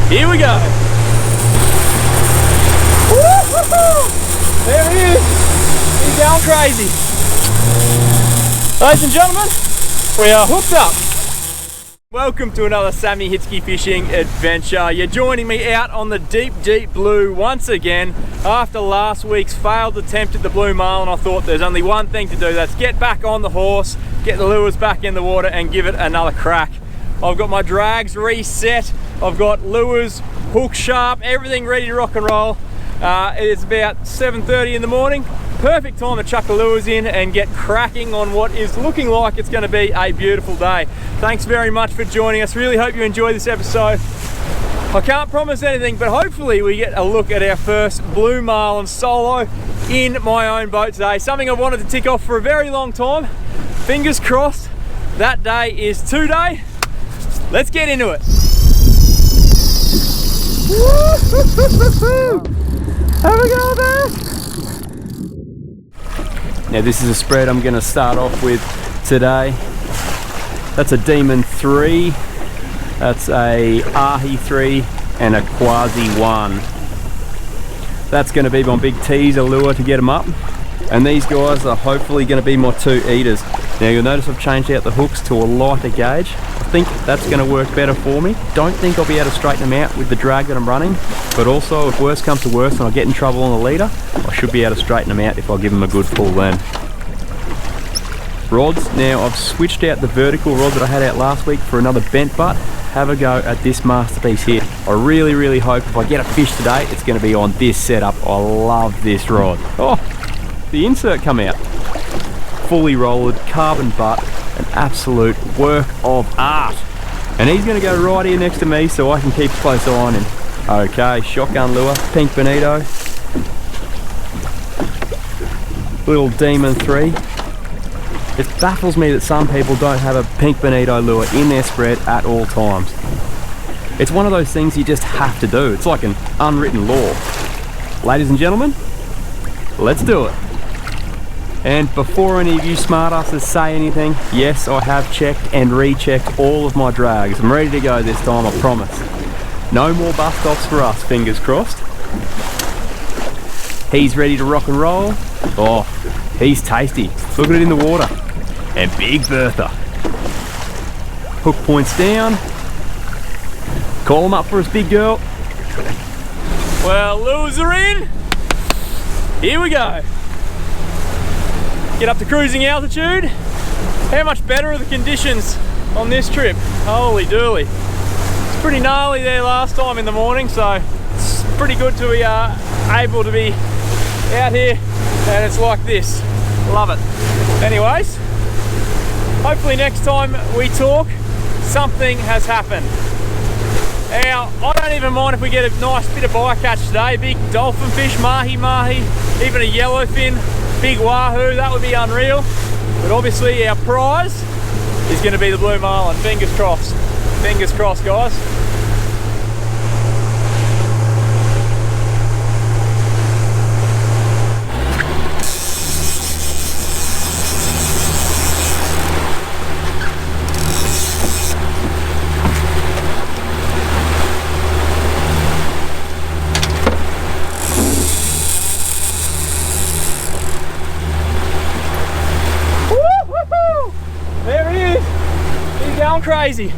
Here we go. There he is. He's going crazy. Ladies and gentlemen, we are hooked up. Welcome to another Sammy Hitzke fishing adventure. You're joining me out on the deep, deep blue once again. After last week's failed attempt at the blue marlin, I thought there's only one thing to do. That's get back on the horse, get the lures back in the water and give it another crack. I've got my drags reset. I've got lures, hook sharp, everything ready to rock and roll. It is about 7:30 in the morning. Perfect time to chuck the lures in and get cracking on what is looking like it's going to be a beautiful day. Thanks very much for joining us. Really hope you enjoy this episode. I can't promise anything, but hopefully we get a look at our first blue marlin solo in my own boat today. Something I've wanted to tick off for a very long time. Fingers crossed that day is today. Let's get into it. Have a go there. Now this is a spread I'm going to start off with today. That's a Demon 3, that's a Ahoy 3 and a Quasi 1. That's going to be my big teaser lure to get them up. And these guys are hopefully going to be my 2 eaters. Now you'll notice I've changed out the hooks to a lighter gauge. I think that's going to work better for me. Don't think I'll be able to straighten them out with the drag that I'm running, but also if worse comes to worse and I get in trouble on the leader, I should be able to straighten them out if I give them a good pull then. Rods, now I've switched out the vertical rod that I had out last week for another bent butt. Have a go at this masterpiece here. I really hope if I get a fish today, it's going to be on this setup. I love this rod. Oh, the insert come out. Fully rolled, carbon butt, an absolute work of art. And he's going to go right here next to me so I can keep a close eye on him. Okay, shotgun lure, pink bonito. Little Demon 3. It baffles me that some people don't have a pink bonito lure in their spread at all times. It's one of those things you just have to do. It's like an unwritten law. Ladies and gentlemen, let's do it. And before any of you smartasses say anything, yes, I have checked and rechecked all of my drags. I'm ready to go this time, I promise. No more bust offs for us, fingers crossed. He's ready to rock and roll. Oh, he's tasty. Look at it in the water. And Big Bertha. Hook points down. Call him up for his big girl. Well, lures are in. Here we go. Get up to cruising altitude. How much better are the conditions on this trip? Holy dooly. It's pretty gnarly there last time in the morning, so it's pretty good to be able to be out here and it's like this. Love it. Anyways, hopefully next time we talk, something has happened. Now, I don't even mind if we get a nice bit of bycatch today. Big dolphin fish, mahi-mahi, even a yellowfin. Big wahoo, that would be unreal. But obviously our prize is going to be the blue marlin. Fingers crossed. Fingers crossed, guys. There he is. He's going crazy.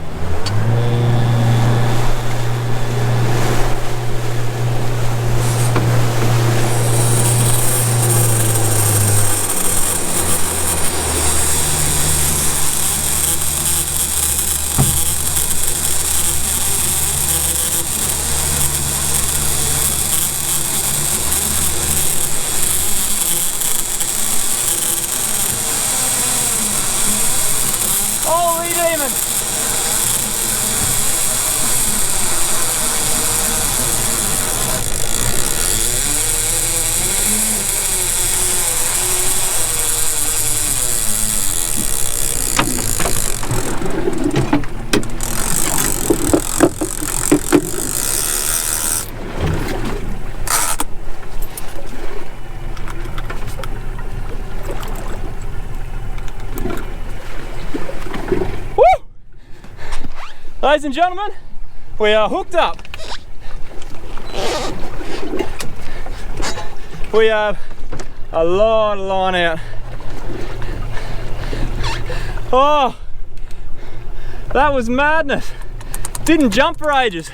Holy demon! Ladies and gentlemen, we are hooked up. We have a lot of line out. Oh, that was madness. Didn't jump for ages.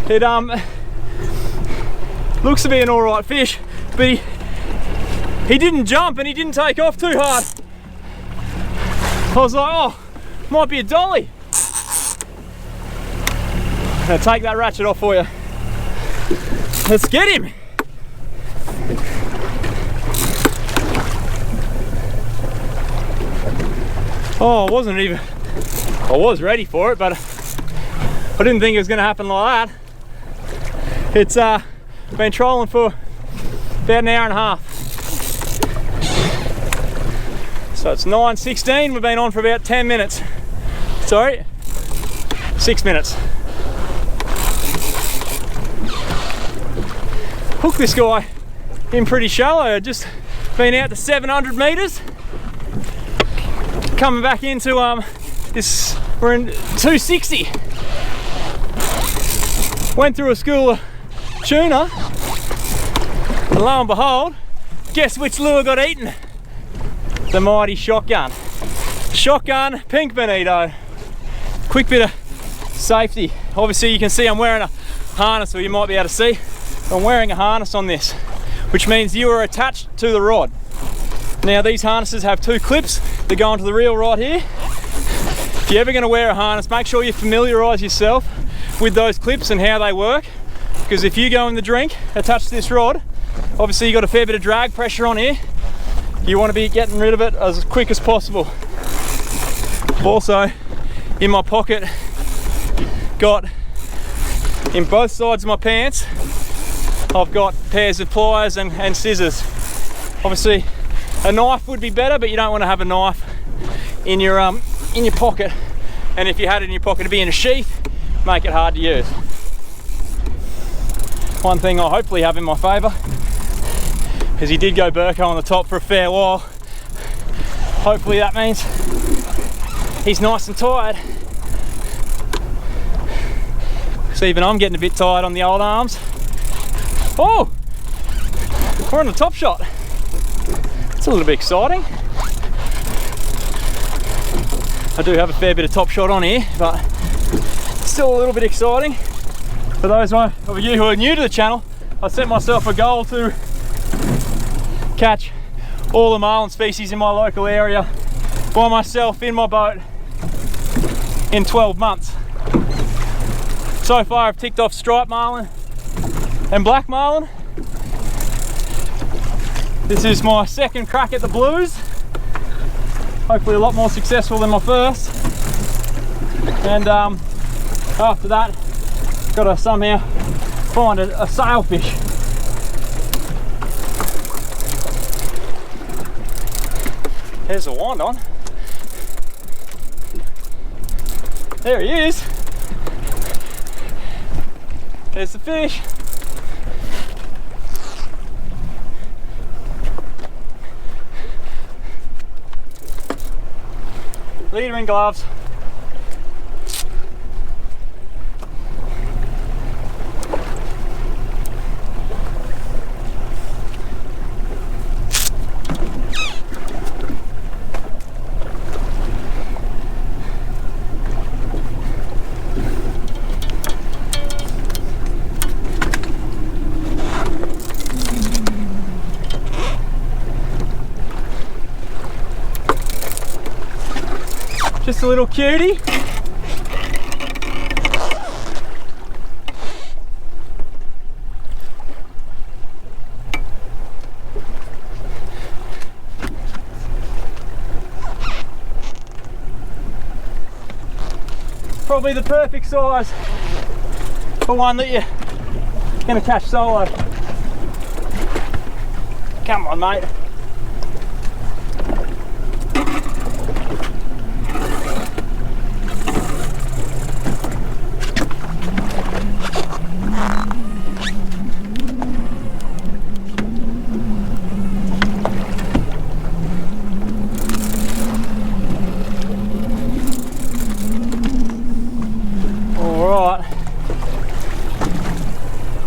It looks to be an alright fish, but he didn't jump and he didn't take off too hard. I was like, oh, might be a dolly. I'm gonna take that ratchet off for you. Let's get him. Oh, I was ready for it, but I didn't think it was gonna happen like that. It's been trolling for about an hour and a half. So it's 9:16, we've been on for about 10 minutes. Sorry, 6 minutes. Hooked this guy in pretty shallow. I'd just been out to 700 meters. Coming back into this, we're in 260. Went through a school of tuna, and lo and behold, guess which lure got eaten? The mighty shotgun. Shotgun pink bonito. Quick bit of safety. Obviously you can see I'm wearing a harness, or you might be able to see. I'm wearing a harness on this, which means you are attached to the rod. Now these harnesses have 2 clips that go onto the reel right here. If you're ever going to wear a harness, make sure you familiarise yourself with those clips and how they work, because if you go in the drink attached to this rod, obviously you've got a fair bit of drag pressure on here. You want to be getting rid of it as quick as possible. Also, in my pocket, got in both sides of my pants, I've got pairs of pliers and scissors. Obviously a knife would be better, but you don't want to have a knife in your pocket, and if you had it in your pocket to be in a sheath, make it hard to use. One thing I hopefully have in my favour, because he did go Burko on the top for a fair while. Hopefully that means he's nice and tired. So even I'm getting a bit tired on the old arms. Oh, we're on the top shot. It's a little bit exciting. I do have a fair bit of top shot on here, but still a little bit exciting. For those of you who are new to the channel, I set myself a goal to catch all the marlin species in my local area by myself in my boat in 12 months. So far I've ticked off striped marlin and black marlin. This is my second crack at the blues. Hopefully a lot more successful than my first. And after that, got to somehow find a sailfish. There's the wind on. There he is. There's the fish. Leader in gloves. Just a little cutie. Probably the perfect size for one that you're gonna catch solo. Come on, mate.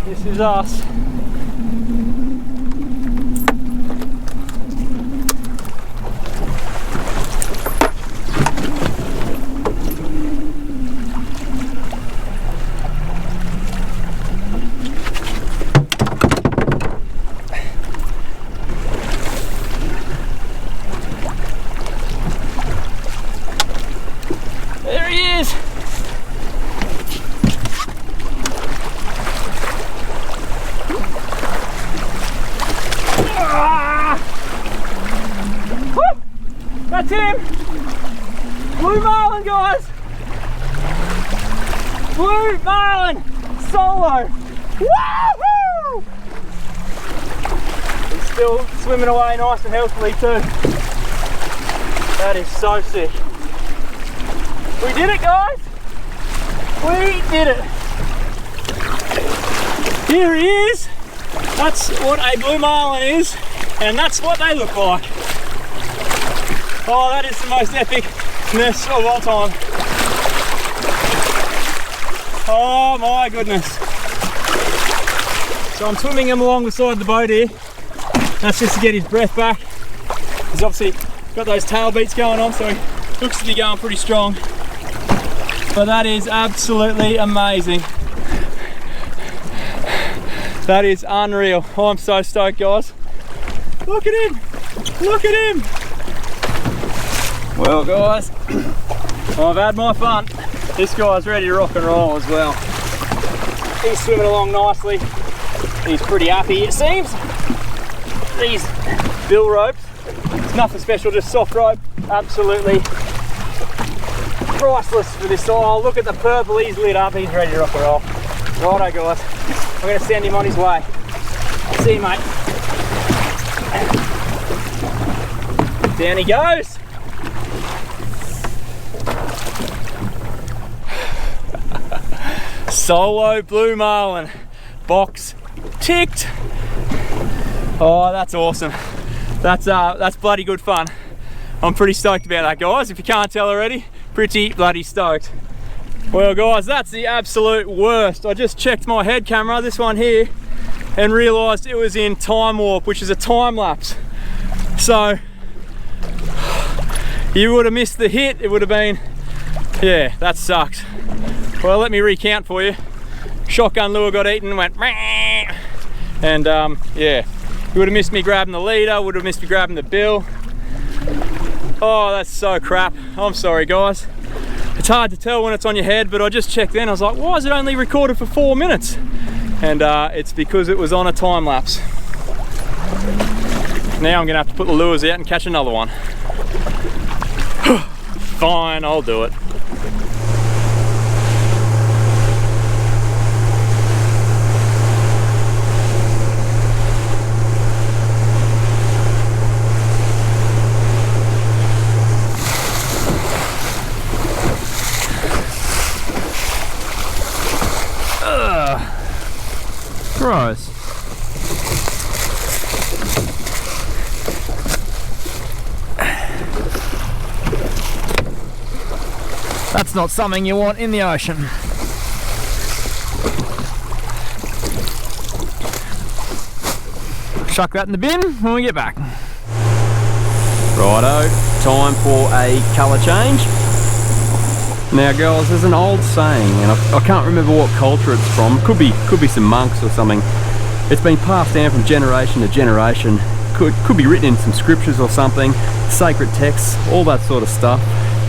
This is us. That's him! Blue marlin, guys! Blue marlin! Solo! Woohoo! He's still swimming away nice and healthily too. That is so sick. We did it, guys! We did it! Here he is! That's what a blue marlin is, and that's what they look like. Oh, that is the most epicness of all time. Oh my goodness. So I'm swimming him along the side of the boat here. That's just to get his breath back. He's obviously got those tail beats going on, so he looks to be going pretty strong. But that is absolutely amazing. That is unreal. Oh, I'm so stoked, guys. Look at him! Look at him! Well, guys, I've had my fun. This guy's ready to rock and roll as well. He's swimming along nicely. He's pretty happy, it seems. These bill ropes, it's nothing special, just soft rope. Absolutely priceless for this. Oh, look at the purple, he's lit up, he's ready to rock and roll. Righto, guys, I'm going to send him on his way. See you, mate. Down he goes. Solo blue marlin, box ticked. Oh, that's awesome. That's bloody good fun. I'm pretty stoked about that, guys. If you can't tell already, pretty bloody stoked. Well, guys, that's the absolute worst. I just checked my head camera, this one here, and realised it was in time warp, which is a time lapse. So you would have missed the hit. It would have been, yeah, that sucks. Well, let me recount for you. Shotgun lure got eaten, went meh, and yeah, you would have missed me grabbing the leader, would have missed me grabbing the bill. Oh, that's so crap. I'm sorry, guys. It's hard to tell when it's on your head, but I just checked then. I was like, why is it only recorded for 4 minutes? And it's because it was on a time lapse. Now I'm gonna have to put the lures out and catch another one. Fine, I'll do it. Gross. That's not something you want in the ocean. Chuck that in the bin when we get back. Righto, time for a colour change. Now, guys, there's an old saying, and I can't remember what culture it's from. Could be some monks or something. It's been passed down from generation to generation. Could be written in some scriptures or something, sacred texts, all that sort of stuff.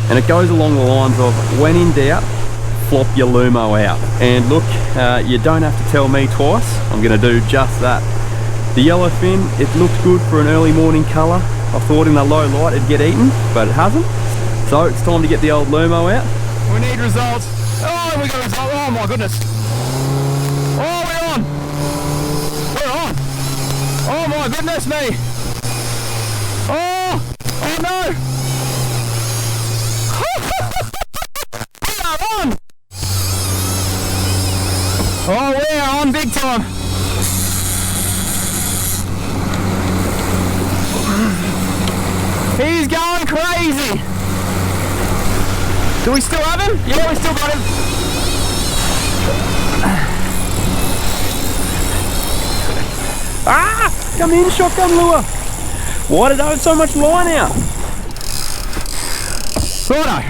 And it goes along the lines of, when in doubt, flop your lumo out. And look, you don't have to tell me twice. I'm going to do just that. The yellowfin, it looked good for an early morning colour. I thought in the low light it'd get eaten, but it hasn't. So it's time to get the old lumo out. We need results. Oh, we got results. Oh my goodness. Oh, we're on. We're on. Oh my goodness me. Oh, oh no. We are on. Oh, we are on big time. He's going crazy. Do we still have him? Yeah, we still got him. Ah! Come in, shotgun lure. Why did I have so much line out? Righto.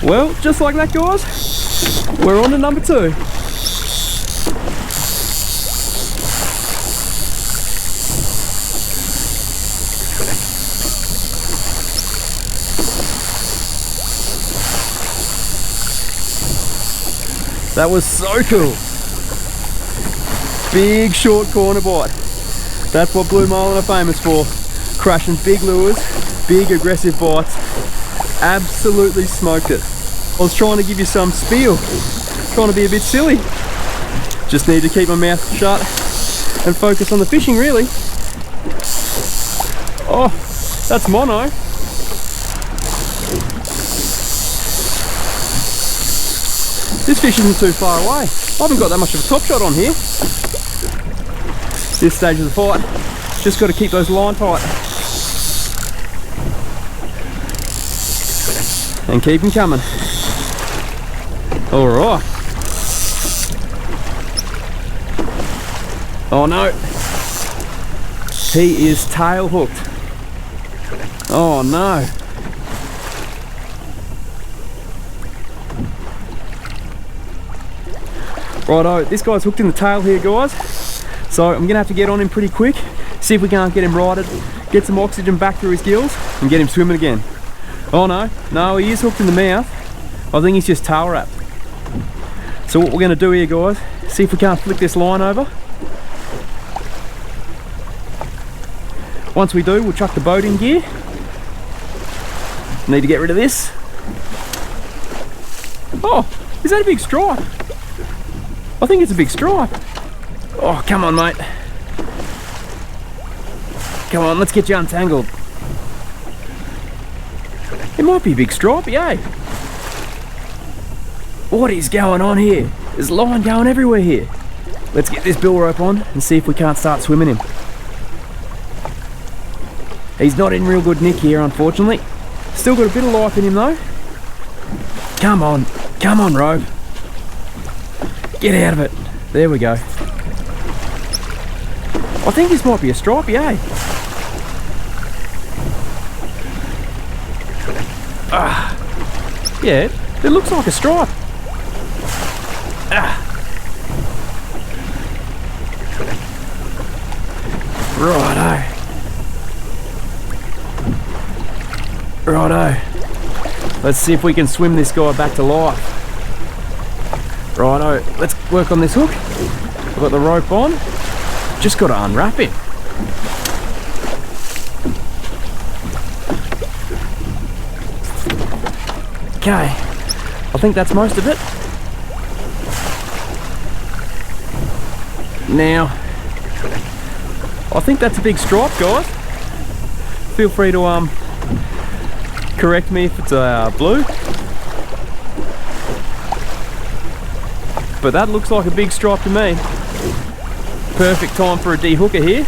Well, just like that, guys, we're on to number 2. That was so cool. Big short corner bite. That's what blue marlin are famous for. Crushing big lures, big aggressive bites. Absolutely smoked it. I was trying to give you some spiel, trying to be a bit silly. Just need to keep my mouth shut and focus on the fishing, really. Oh, that's mono. This fish isn't too far away. I haven't got that much of a top shot on here. This stage of the fight, just got to keep those line tight. And keep them coming. All right. Oh no. He is tail hooked. Oh no. Righto, this guy's hooked in the tail here, guys. So I'm gonna have to get on him pretty quick, see if we can't get him righted, get some oxygen back through his gills, and get him swimming again. Oh no, no, he is hooked in the mouth. I think he's just tail wrapped. So what we're gonna do here, guys, see if we can't flick this line over. Once we do, we'll chuck the boat in gear. Need to get rid of this. Oh, is that a big stripe? I think it's a big stripe. Oh, come on, mate. Come on, let's get you untangled. It might be a big stripe, yeah. What is going on here? There's line going everywhere here. Let's get this bill rope on and see if we can't start swimming him. He's not in real good nick here, unfortunately. Still got a bit of life in him though. Come on, rope. Get out of it. There we go. I think this might be a stripey, eh? Yeah, it looks like a stripe. Righto. Righto. Let's see if we can swim this guy back to life. Righto, let's work on this hook. I've got the rope on. Just got to unwrap him. Okay, I think that's most of it. Now, I think that's a big stripe, guys. Feel free to correct me if it's a blue. But that looks like a big stripe to me. Perfect time for a de-hooker here.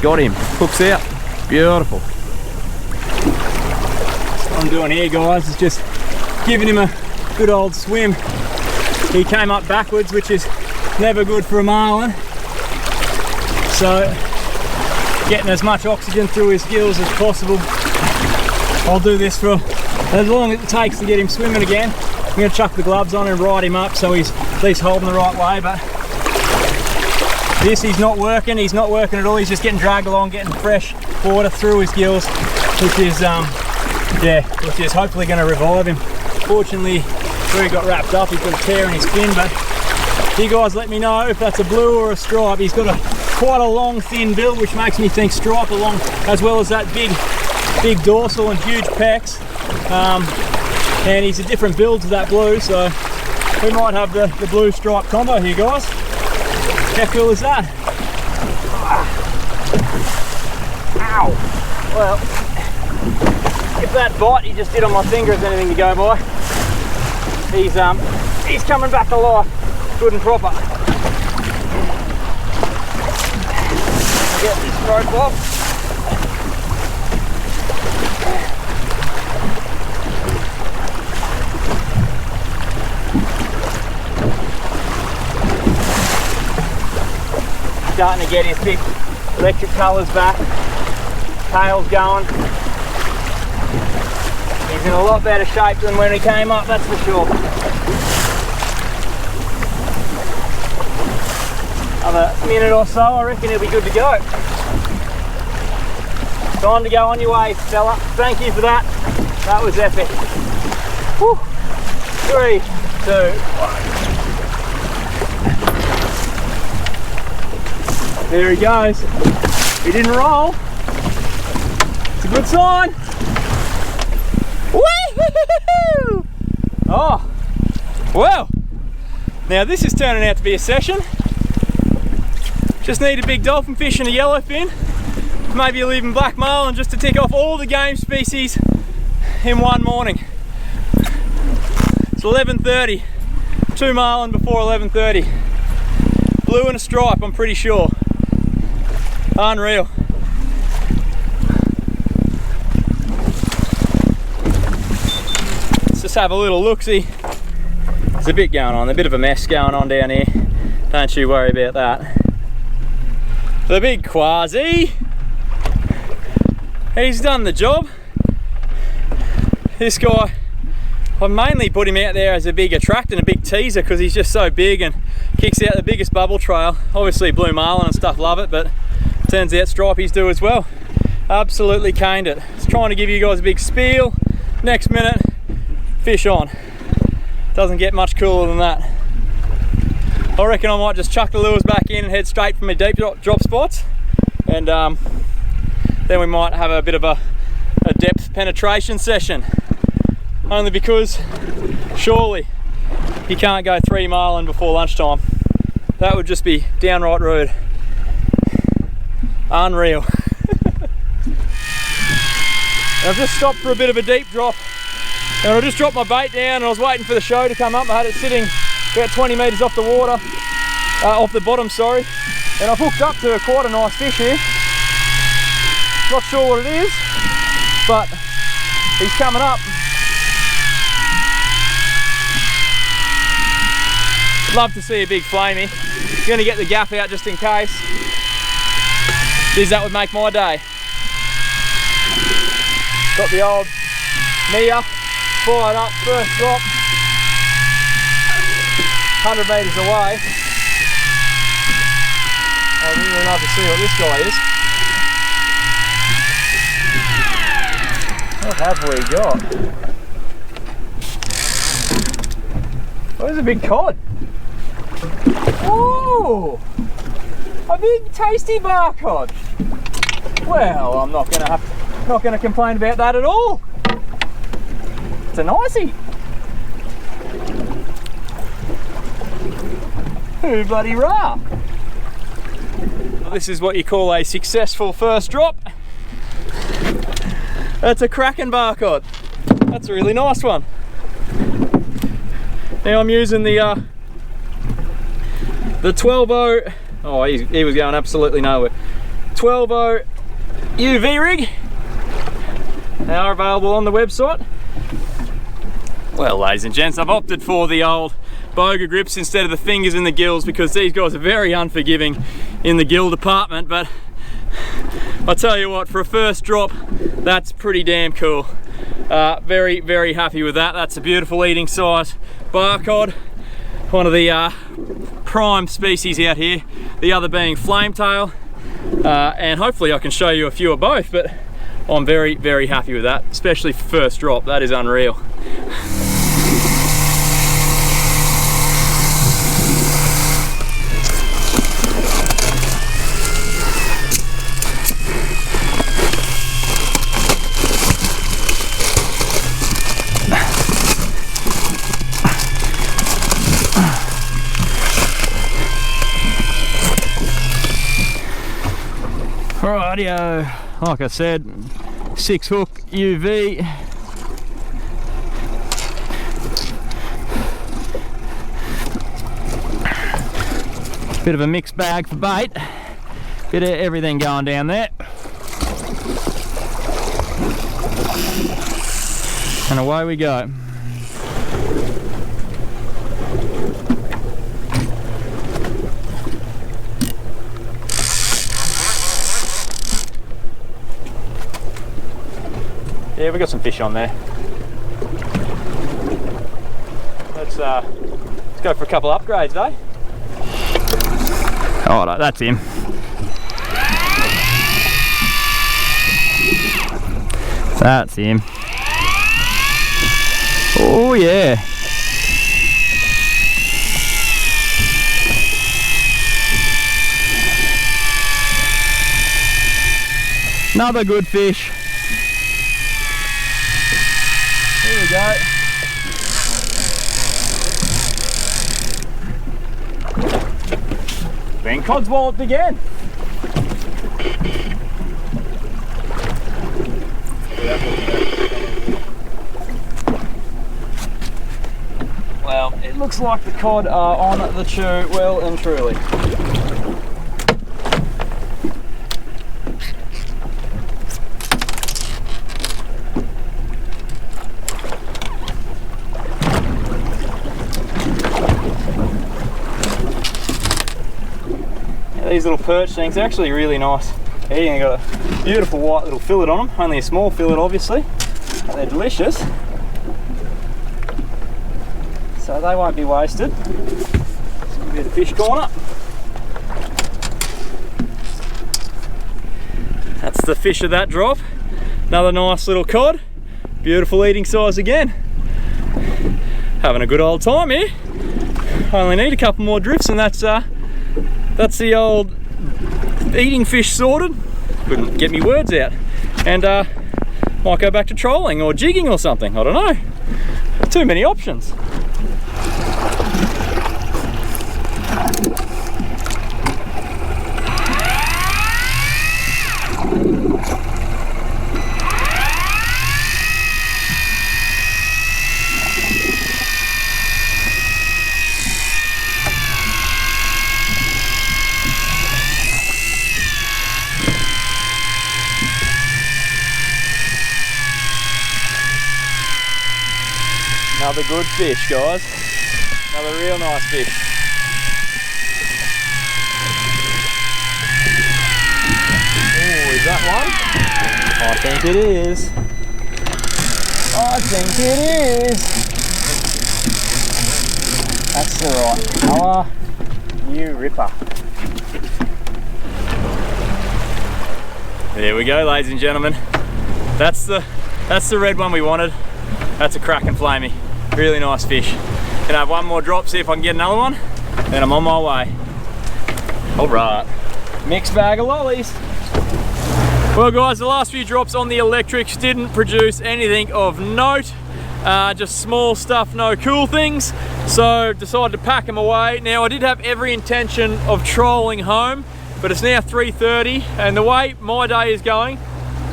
Got him. Hooks out. Beautiful. What I'm doing here, guys, is just giving him a good old swim. He came up backwards, which is never good for a marlin. So, getting as much oxygen through his gills as possible. I'll do this for as long as it takes to get him swimming again. I'm going to chuck the gloves on and ride him up so he's at least holding the right way, but this, he's not working at all. He's just getting dragged along, getting fresh water through his gills, which is which is hopefully going to revive him. Fortunately, where he got wrapped up, he's got a tear in his fin, but you guys let me know if that's a blue or a stripe. He's got quite a long, thin bill, which makes me think stripe, along as well as that big dorsal and huge pecs. And he's a different build to that blue, so we might have the blue stripe combo here, guys. How cool is that? Ow! Well, if that bite he just did on my finger is anything to go by, he's coming back to life, good and proper. Get this rope off. Starting to get his big electric colours back, tail's going. He's in a lot better shape than when he came up, that's for sure. Another minute or so, I reckon he'll be good to go. Time to go on your way, fella. Thank you for that. That was epic. Whew. 3, 2, 1. There he goes. He didn't roll. It's a good sign. Woo-hoo-hoo-hoo! Oh, well. Now this is turning out to be a session. Just need a big dolphin fish and a yellowfin. Maybe a leaving black marlin just to tick off all the game species in one morning. It's 11:30. 2 marlin before 11:30. Blue and a stripe, I'm pretty sure. Unreal. Let's just have a little look-see. There's a bit going on, a bit of a mess going on down here. Don't you worry about that. The big quasi. He's done the job. This guy, I mainly put him out there as a big attract and a big teaser because he's just so big and kicks out the biggest bubble trail. Obviously blue marlin and stuff love it, but turns out stripies do as well. Absolutely caned it. It's trying to give you guys a big spiel. Next minute, fish on. Doesn't get much cooler than that. I reckon I might just chuck the lures back in and head straight for my deep drop spots, and then we might have a bit of a depth penetration session. Only because surely you can't go 3 marlin before lunchtime. That would just be downright rude. Unreal. I've just stopped for a bit of a deep drop, and I just dropped my bait down and I was waiting for the show to come up. I had it sitting about 20 metres off the water, off the bottom, sorry, and I've hooked up to quite a nice fish here. Not sure what it is, but he's coming up. Love to see a big flamey. Going to get the gaff out just in case. Geez, that would make my day. Got the old Mia fired up, first drop, 100 metres away. I'd really love to see what this guy is. What have we got? Where's a big cod? Oh, a big tasty bar cod. Well, I'm not gonna complain about that at all. It's a nicey. Who bloody rah. This is what you call a successful first drop. That's a cracking bar cod. That's a really nice one. Now I'm using the 12-0. Oh, he was going absolutely nowhere. 12-0 UV rig. They are available on the website. Well, ladies and gents, I've opted for the old boga grips instead of the fingers in the gills because these guys are very unforgiving in the gill department, but I'll tell you what, for a first drop, that's pretty damn cool. Very, very happy with that. That's a beautiful eating size bar cod. One of the prime species out here. The other being flametail. And hopefully I can show you a few of both, but I'm very, very happy with that, especially for first drop. That is unreal. Rightio, like I said, 6 hook UV. Bit of a mixed bag for bait. Bit of everything going down there. And away we go. Yeah, we got some fish on there. Let's go for a couple of upgrades, eh? Oh, no, that's him. That's him. Oh yeah. Another good fish. Here we go. Been codswalloped again. Well, it looks like the cod are on the chew well and truly. These little perch things are actually really nice. Eating, got a beautiful white little fillet on them, only a small fillet obviously, but they're delicious. So they won't be wasted. This will be the fish corner. That's the fish of that drop. Another nice little cod. Beautiful eating size again. Having a good old time here. Only need a couple more drifts and that's the old eating fish sorted. Couldn't get me words out. And might go back to trolling or jigging or something, I don't know. Too many options. Another good fish, guys. Another real nice fish. Oh, is that one? I think it is. I think it is. That's the right colour. You ripper. There we go, ladies and gentlemen. That's the red one we wanted. That's a cracking flamey. Really nice fish. Gonna have one more drop, see if I can get another one, then I'm on my way. All right, mixed bag of lollies. Well guys, the last few drops on the electrics didn't produce anything of note. Just small stuff, no cool things. So decided to pack them away. Now I did have every intention of trolling home, but it's now 3:30 and the way my day is going,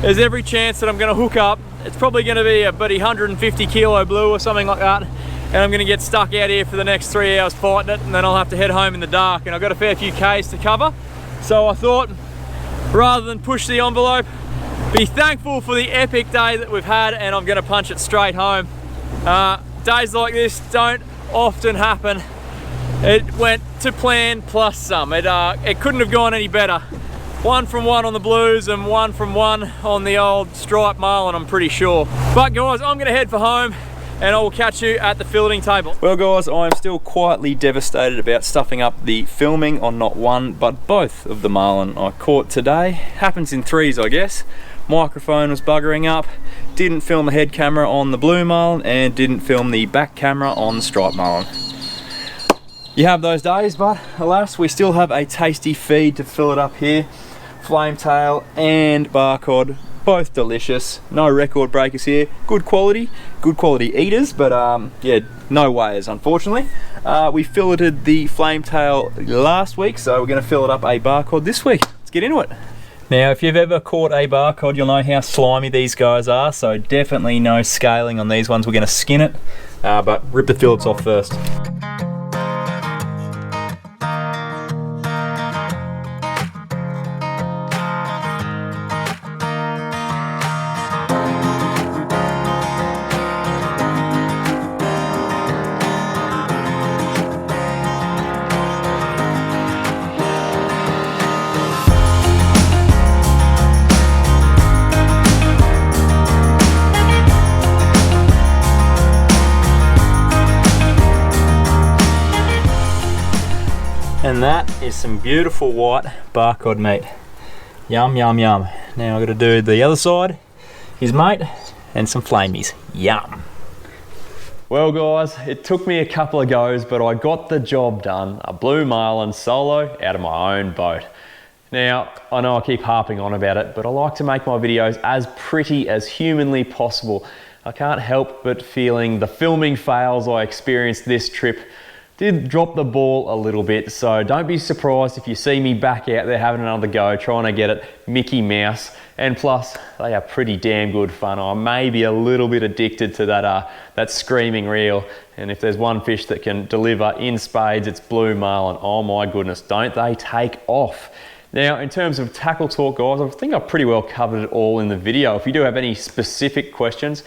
there's every chance that I'm gonna hook up. It's probably going to be a buddy 150 kilo blue or something like that, and I'm going to get stuck out here for the next 3 hours fighting it, and then I'll have to head home in the dark, and I've got a fair few Ks to cover. So I thought, rather than push the envelope, be thankful for the epic day that we've had, and I'm going to punch it straight home. Days like this don't often happen. It went to plan plus some. It couldn't have gone any better. 1 from 1 on the blues and 1 from 1 on the old striped marlin, I'm pretty sure. But guys, I'm gonna head for home and I will catch you at the filleting table. Well guys, I'm still quietly devastated about stuffing up the filming on not one, but both of the marlin I caught today. Happens in threes, I guess. Microphone was buggering up, didn't film the head camera on the blue marlin, and didn't film the back camera on the striped marlin. You have those days, but alas, we still have a tasty feed to fill it up here. Flametail and bar cod, both delicious. No record breakers here. Good quality eaters, but yeah, no weighers unfortunately. We filleted the flametail last week, so we're going to fill it up a bar cod this week. Let's get into it. Now, if you've ever caught a bar cod, you'll know how slimy these guys are, so definitely no scaling on these ones. We're going to skin it, but rip the fillets off first. And that is some beautiful white bar cod meat. Yum, yum, yum. Now I've got to do the other side, his mate, and some flamies. Yum. Well guys, it took me a couple of goes, but I got the job done. A blue marlin solo out of my own boat. Now, I know I keep harping on about it, but I like to make my videos as pretty as humanly possible. I can't help but feeling the filming fails I experienced this trip did drop the ball a little bit, so don't be surprised if you see me back out there having another go, trying to get it Mickey Mouse. And plus, they are pretty damn good fun. I may be a little bit addicted to that screaming reel. And if there's one fish that can deliver in spades, it's blue marlin. Oh my goodness, don't they take off? Now, in terms of tackle talk, guys, I think I've pretty well covered it all in the video. If you do have any specific questions,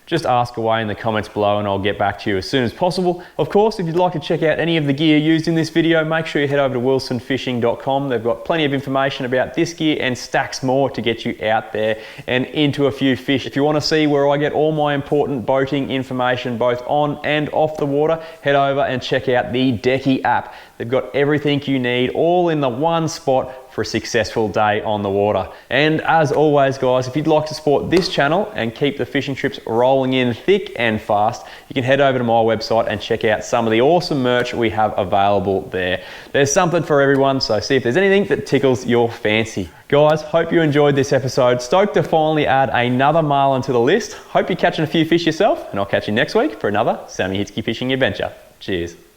just ask away in the comments below and I'll get back to you as soon as possible. Of course, if you'd like to check out any of the gear used in this video, make sure you head over to wilsonfishing.com. They've got plenty of information about this gear and stacks more to get you out there and into a few fish. If you want to see where I get all my important boating information, both on and off the water, head over and check out the Decky app. They've got everything you need all in the one spot for a successful day on the water. And as always, guys, if you'd like to support this channel and keep the fishing trips rolling in thick and fast, you can head over to my website and check out some of the awesome merch we have available there. There's something for everyone, so see if there's anything that tickles your fancy. Guys, hope you enjoyed this episode. Stoked to finally add another marlin to the list. Hope you're catching a few fish yourself, and I'll catch you next week for another Sammy Hitzke fishing adventure. Cheers.